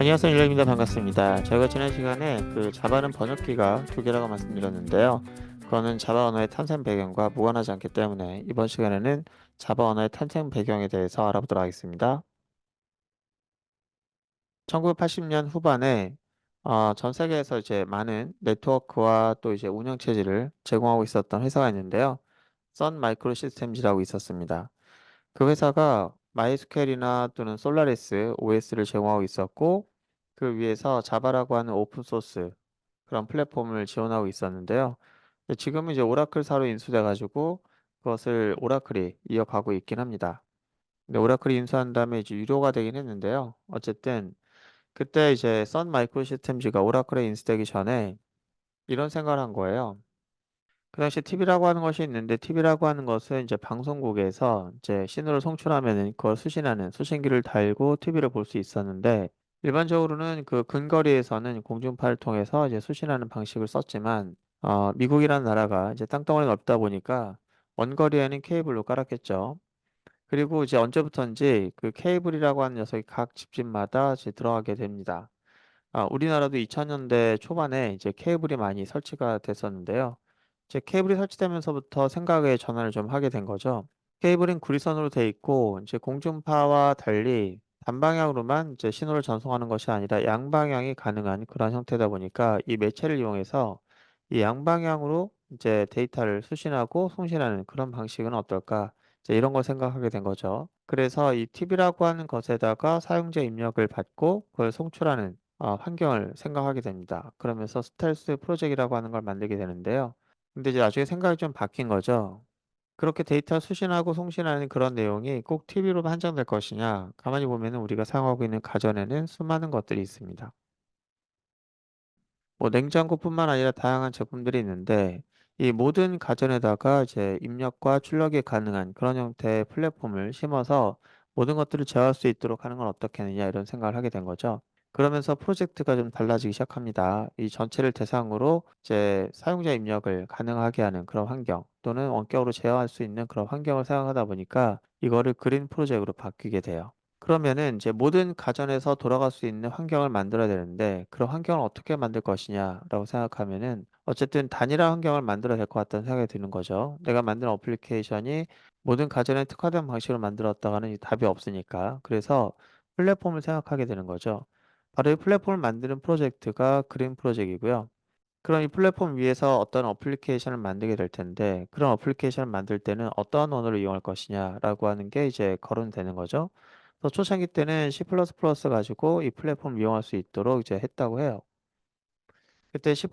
안녕하세요. 일러입니다. 반갑습니다. 저희가 지난 시간에 자바는 번역기가 두 개라고 말씀드렸는데요. 그거는 자바 언어의 탄생 배경과 무관하지 않기 때문에 이번 시간에는 자바 언어의 탄생 배경에 대해서 알아보도록 하겠습니다. 1980년 후반에 전 세계에서 이제 많은 네트워크와 또 이제 운영 체제를 제공하고 있었던 회사가 있는데요. 선 마이크로 시스템즈라고 있었습니다. 그 회사가 마이스퀘일이나 또는 솔라리스 OS를 제공하고 있었고 그 위에서 자바라고 하는 오픈 소스 그런 플랫폼을 지원하고 있었는데요. 근데 지금은 이제 오라클사로 인수돼 가지고 그것을 오라클이 이어가고 있긴 합니다. 근데 오라클이 인수한 다음에 이제 유료가 되긴 했는데요. 어쨌든 그때 이제 선 마이크로 시스템즈가 오라클에 인수되기 전에 이런 생각을 한 거예요. 그 당시에 TV라고 하는 것이 있는데 TV라고 하는 것은 이제 방송국에서 이제 신호를 송출하면은 그걸 수신하는 수신기를 달고 TV를 볼 수 있었는데 일반적으로는 그 근거리에서는 공중파를 통해서 이제 수신하는 방식을 썼지만 미국이라는 나라가 이제 땅덩어리가 넓다 보니까 원거리에는 케이블로 깔았겠죠. 그리고 이제 언제부턴지 그 케이블이라고 하는 녀석이 각 집집마다 이제 들어가게 됩니다. 우리나라도 2000년대 초반에 이제 케이블이 많이 설치가 됐었는데요. 이제 케이블이 설치되면서부터 생각의 전환을 좀 하게 된 거죠. 케이블은 구리선으로 돼 있고 이제 공중파와 달리 단방향으로만 이제 신호를 전송하는 것이 아니라 양방향이 가능한 그런 형태다 보니까 이 매체를 이용해서 이 양방향으로 이제 데이터를 수신하고 송신하는 그런 방식은 어떨까? 이제 이런 걸 생각하게 된 거죠. 그래서 이 TV라고 하는 것에다가 사용자 입력을 받고 그걸 송출하는 환경을 생각하게 됩니다. 그러면서 스텔스 프로젝트라고 하는 걸 만들게 되는데요. 근데 이제 나중에 생각이 좀 바뀐 거죠. 그렇게 데이터 수신하고 송신하는 그런 내용이 꼭 TV로만 한정될 것이냐? 가만히 보면은 우리가 사용하고 있는 가전에는 수많은 것들이 있습니다. 뭐 냉장고뿐만 아니라 다양한 제품들이 있는데 이 모든 가전에다가 이제 입력과 출력이 가능한 그런 형태의 플랫폼을 심어서 모든 것들을 제어할 수 있도록 하는 건 어떻겠느냐 이런 생각을 하게 된 거죠. 그러면서 프로젝트가 좀 달라지기 시작합니다. 이 전체를 대상으로 이제 사용자 입력을 가능하게 하는 그런 환경 또는 원격으로 제어할 수 있는 그런 환경을 생각하다 보니까 이거를 그린 프로젝트로 바뀌게 돼요. 그러면은 이제 모든 가전에서 돌아갈 수 있는 환경을 만들어야 되는데 그런 환경을 어떻게 만들 것이냐라고 생각하면은 어쨌든 단일화 환경을 만들어야 될 것 같다는 생각이 드는 거죠. 내가 만든 어플리케이션이 모든 가전에 특화된 방식으로 만들었다가는 이 답이 없으니까. 그래서 플랫폼을 생각하게 되는 거죠. 바로 이 플랫폼을 만드는 프로젝트가 그린 프로젝트이고요. 그럼 이 플랫폼 위에서 어떤 어플리케이션을 만들게 될 텐데 그런 어플리케이션을 만들 때는 어떠한 언어를 이용할 것이냐라고 하는 게 이제 거론이 되는 거죠. 그래서 초창기 때는 C++ 가지고 이 플랫폼을 이용할 수 있도록 이제 했다고 해요. 그때 C++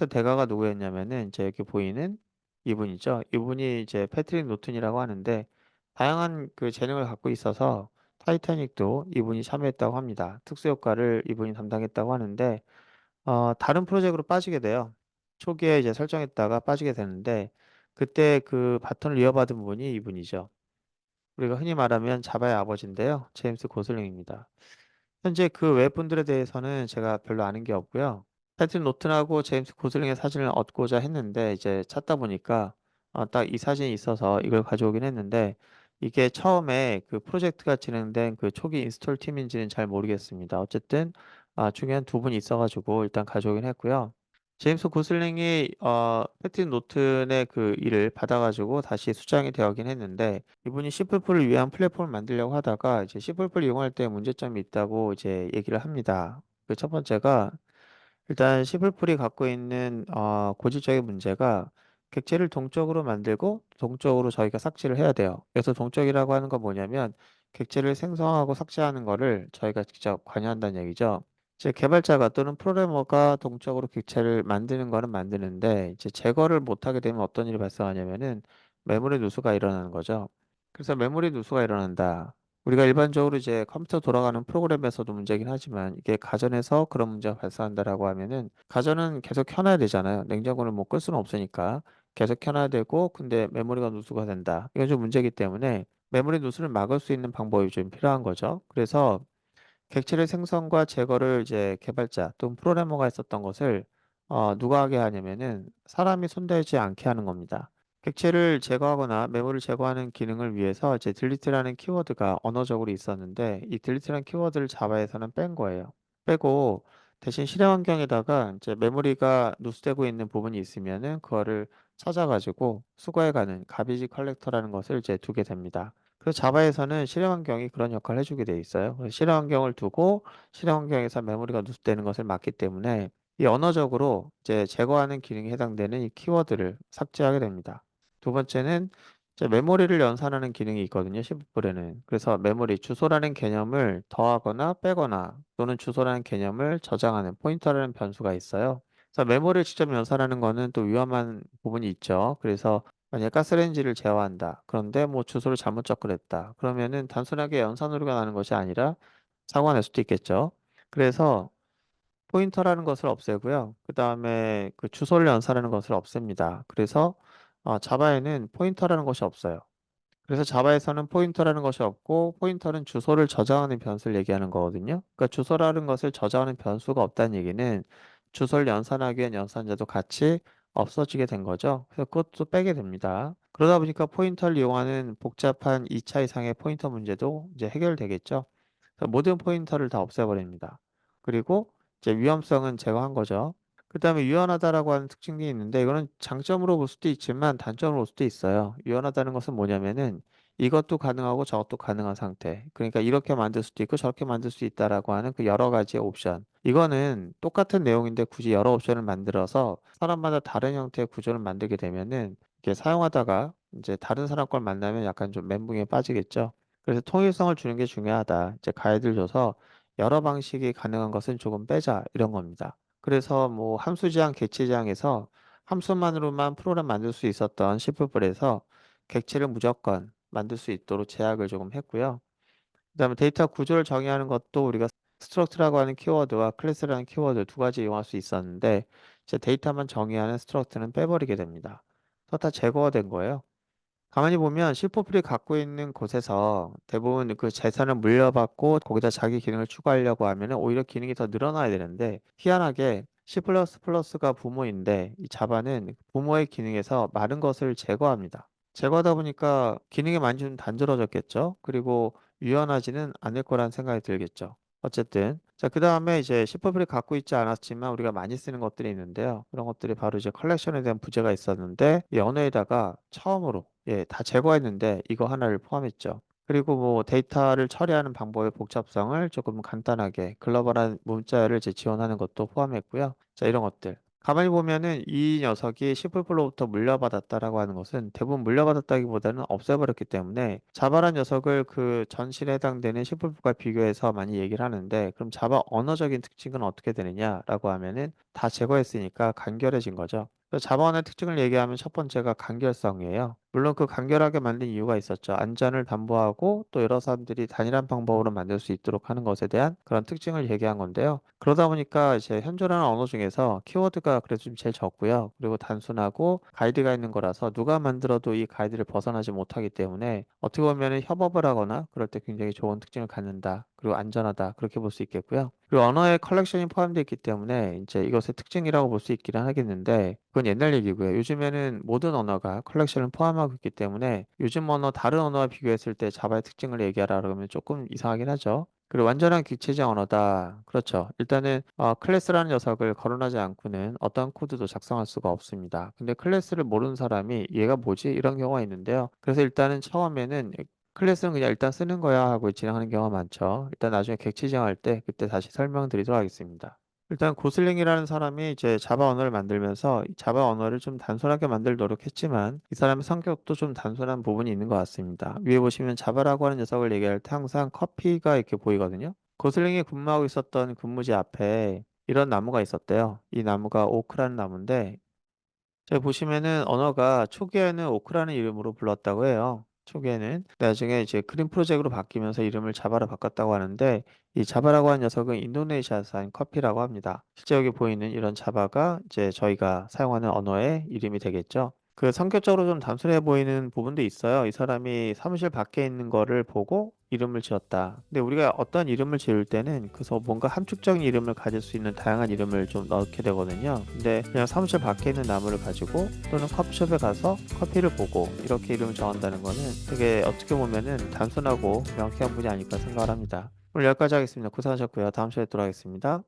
대가가 누구였냐면은 이제 여기 보이는 이분이죠. 이분이 이제 패트릭 노튼이라고 하는데 다양한 그 재능을 갖고 있어서 타이타닉도 이분이 참여했다고 합니다. 특수 효과를 이분이 담당했다고 하는데 다른 프로젝트로 빠지게 돼요. 초기에 이제 설정했다가 빠지게 되는데 그때 그 바톤을 이어받은 분이 이분이죠. 우리가 흔히 말하면 자바의 아버지인데요. 제임스 고슬링입니다. 현재 그 외분들에 대해서는 제가 별로 아는 게 없고요. 패트릭 노튼하고 제임스 고슬링의 사진을 얻고자 했는데 이제 찾다 보니까 딱 이 사진이 있어서 이걸 가져오긴 했는데 이게 처음에 그 프로젝트가 진행된 그 초기 인스톨 팀인지는 잘 모르겠습니다. 어쨌든 중요한 두 분이 있어 가지고 일단 가져오긴 했고요. 제임스 고슬링이 패트릭 노튼의 그 일을 받아 가지고 다시 수장이 되었긴 했는데 이분이 C++를 위한 플랫폼을 만들려고 하다가 이제 C++를 이용할 때 문제점이 있다고 이제 얘기를 합니다. 그 첫 번째가 일단 C++이 갖고 있는 고질적인 문제가 객체를 동적으로 만들고 동적으로 저희가 삭제를 해야 돼요. 그래서 동적이라고 하는 건 뭐냐면 객체를 생성하고 삭제하는 거를 저희가 직접 관여한다는 얘기죠. 이제 개발자가 또는 프로그래머가 동적으로 객체를 만드는 거는 만드는데 이제 제거를 못하게 되면 어떤 일이 발생하냐면은 메모리 누수가 일어나는 거죠. 그래서 메모리 누수가 일어난다. 우리가 일반적으로 이제 컴퓨터 돌아가는 프로그램에서도 문제긴 하지만 이게 가전에서 그런 문제가 발생한다라고 하면은 가전은 계속 켜놔야 되잖아요. 냉장고는 뭐 끌 수는 없으니까 계속 켜놔야 되고 근데 메모리가 누수가 된다. 이건 좀 문제이기 때문에 메모리 누수를 막을 수 있는 방법이 좀 필요한 거죠. 그래서 객체의 생성과 제거를 이제 개발자 또는 프로그래머가 했었던 것을 누가 하게 하냐면은 사람이 손대지 않게 하는 겁니다. 객체를 제거하거나 메모를 제거하는 기능을 위해서 이제 delete라는 키워드가 언어적으로 있었는데 이 delete라는 키워드를 자바에서는 뺀 거예요. 빼고 대신 실행 환경에다가 이제 메모리가 누수되고 있는 부분이 있으면은 그거를 찾아가지고 수거해가는 가비지 컬렉터라는 것을 이제 두게 됩니다. 그래서 자바에서는 실행 환경이 그런 역할을 해주게 돼 있어요. 그래서 실행 환경을 두고 실행 환경에서 메모리가 누수되는 것을 막기 때문에 이 언어적으로 이제 제거하는 기능에 해당되는 이 키워드를 삭제하게 됩니다. 두 번째는 이제 메모리를 연산하는 기능이 있거든요. 15불에는. 그래서 메모리 주소라는 개념을 더하거나 빼거나 또는 주소라는 개념을 저장하는 포인터라는 변수가 있어요. 그래서 메모리를 직접 연산하는 거는 또 위험한 부분이 있죠. 그래서 만약 가스레인지를 제어한다. 그런데 뭐 주소를 잘못 접근했다. 그러면은 단순하게 연산 오류가 나는 것이 아니라 사고가 날 수도 있겠죠. 그래서 포인터라는 것을 없애고요. 그 다음에 그 주소를 연산하는 것을 없앱니다. 그래서 자바에는 포인터라는 것이 없어요. 그래서 자바에서는 포인터라는 것이 없고 포인터는 주소를 저장하는 변수를 얘기하는 거거든요. 그러니까 주소라는 것을 저장하는 변수가 없다는 얘기는 주소를 연산하기 위한 연산자도 같이 없어지게 된 거죠. 그래서 그것도 빼게 됩니다. 그러다 보니까 포인터를 이용하는 복잡한 2차 이상의 포인터 문제도 이제 해결되겠죠. 그래서 모든 포인터를 다 없애버립니다. 그리고 이제 위험성은 제거한 거죠. 그 다음에 유연하다라고 하는 특징이 있는데 이거는 장점으로 볼 수도 있지만 단점으로 볼 수도 있어요. 유연하다는 것은 뭐냐면은 이것도 가능하고 저것도 가능한 상태. 그러니까 이렇게 만들 수도 있고 저렇게 만들 수 있다라고 하는 그 여러 가지의 옵션. 이거는 똑같은 내용인데 굳이 여러 옵션을 만들어서 사람마다 다른 형태의 구조를 만들게 되면은 이게 사용하다가 이제 다른 사람 걸 만나면 약간 좀 멘붕에 빠지겠죠. 그래서 통일성을 주는 게 중요하다. 이제 가이드를 줘서 여러 방식이 가능한 것은 조금 빼자 이런 겁니다. 그래서 뭐 함수 지향, 객체 지향에서 함수만으로만 프로그램 만들 수 있었던 C++에서 객체를 무조건 만들 수 있도록 제약을 조금 했고요. 그다음에 데이터 구조를 정의하는 것도 우리가 스트럭트라고 하는 키워드와 클래스라는 키워드 두 가지 이용할 수 있었는데 이제 데이터만 정의하는 스트럭트는 빼버리게 됩니다. 그래서 다 제거가 된 거예요. 가만히 보면 C++이 갖고 있는 곳에서 대부분 그 재산을 물려받고 거기다 자기 기능을 추가하려고 하면은 오히려 기능이 더 늘어나야 되는데 희한하게 C++가 부모인데 이 자바는 부모의 기능에서 많은 것을 제거합니다. 제거하다 보니까 기능이 많이 좀 단순해졌겠죠. 그리고 유연하지는 않을 거란 생각이 들겠죠. 어쨌든 자, 그 다음에 이제 C++이 갖고 있지 않았지만 우리가 많이 쓰는 것들이 있는데요. 그런 것들이 바로 이제 컬렉션에 대한 부재가 있었는데 이 언어에다가 처음으로 다 제거했는데 이거 하나를 포함했죠. 그리고 뭐 데이터를 처리하는 방법의 복잡성을 조금 간단하게 글로벌한 문자열을 이제 지원하는 것도 포함했고요. 자, 이런 것들. 가만히 보면은 이 녀석이 C++로부터 물려받았다라고 하는 것은 대부분 물려받았다기보다는 없애버렸기 때문에 자바란 녀석을 그 전실에 해당되는 C++과 비교해서 많이 얘기를 하는데 그럼 자바 언어적인 특징은 어떻게 되느냐라고 하면은 다 제거했으니까 간결해진 거죠. 그래서 자바 언어의 특징을 얘기하면 첫 번째가 간결성이에요. 물론 그 간결하게 만든 이유가 있었죠. 안전을 담보하고 또 여러 사람들이 단일한 방법으로 만들 수 있도록 하는 것에 대한 그런 특징을 얘기한 건데요. 그러다 보니까 이제 현존하는 언어 중에서 키워드가 그래도 좀 제일 적고요. 그리고 단순하고 가이드가 있는 거라서 누가 만들어도 이 가이드를 벗어나지 못하기 때문에 어떻게 보면 협업을 하거나 그럴 때 굉장히 좋은 특징을 갖는다. 그리고 안전하다. 그렇게 볼 수 있겠고요. 그리고 언어의 컬렉션이 포함되어 있기 때문에 이제 이것의 특징이라고 볼 수 있기는 하겠는데 그건 옛날 얘기고요. 요즘에는 모든 언어가 컬렉션을 포함하고 있기 때문에 요즘 언어 다른 언어와 비교했을 때 자바의 특징을 얘기하라 그러면 조금 이상하긴 하죠. 그리고 완전한 객체적 언어다. 그렇죠. 일단은 클래스라는 녀석을 거론하지 않고는 어떤 코드도 작성할 수가 없습니다. 근데 클래스를 모르는 사람이 얘가 뭐지? 이런 경우가 있는데요. 그래서 일단은 처음에는 클래스는 그냥 일단 쓰는 거야 하고 진행하는 경우가 많죠. 일단 나중에 객체 지정할 때 그때 다시 설명드리도록 하겠습니다. 일단 고슬링이라는 사람이 이제 자바 언어를 만들면서 이 자바 언어를 좀 단순하게 만들 노력했지만 이 사람의 성격도 좀 단순한 부분이 있는 것 같습니다. 위에 보시면 자바라고 하는 녀석을 얘기할 때 항상 커피가 이렇게 보이거든요. 고슬링이 근무하고 있었던 근무지 앞에 이런 나무가 있었대요. 이 나무가 오크라는 나무인데 저기 보시면은 언어가 초기에는 오크라는 이름으로 불렀다고 해요. 초기에는 나중에 이제 크림 프로젝트로 바뀌면서 이름을 자바로 바꿨다고 하는데 이 자바라고 하는 녀석은 인도네시아산 커피라고 합니다. 실제 여기 보이는 이런 자바가 이제 저희가 사용하는 언어의 이름이 되겠죠. 그 성격적으로 좀 단순해 보이는 부분도 있어요. 이 사람이 사무실 밖에 있는 거를 보고 이름을 지었다. 근데 우리가 어떤 이름을 지을 때는 그래서 뭔가 함축적인 이름을 가질 수 있는 다양한 이름을 좀 넣게 되거든요. 근데 그냥 사무실 밖에 있는 나무를 가지고 또는 커피숍에 가서 커피를 보고 이렇게 이름을 정한다는 거는 되게 어떻게 보면은 단순하고 명쾌한 분이 아닐까 생각을 합니다. 오늘 여기까지 하겠습니다. 고생하셨고요. 다음 시간에 또 하겠습니다.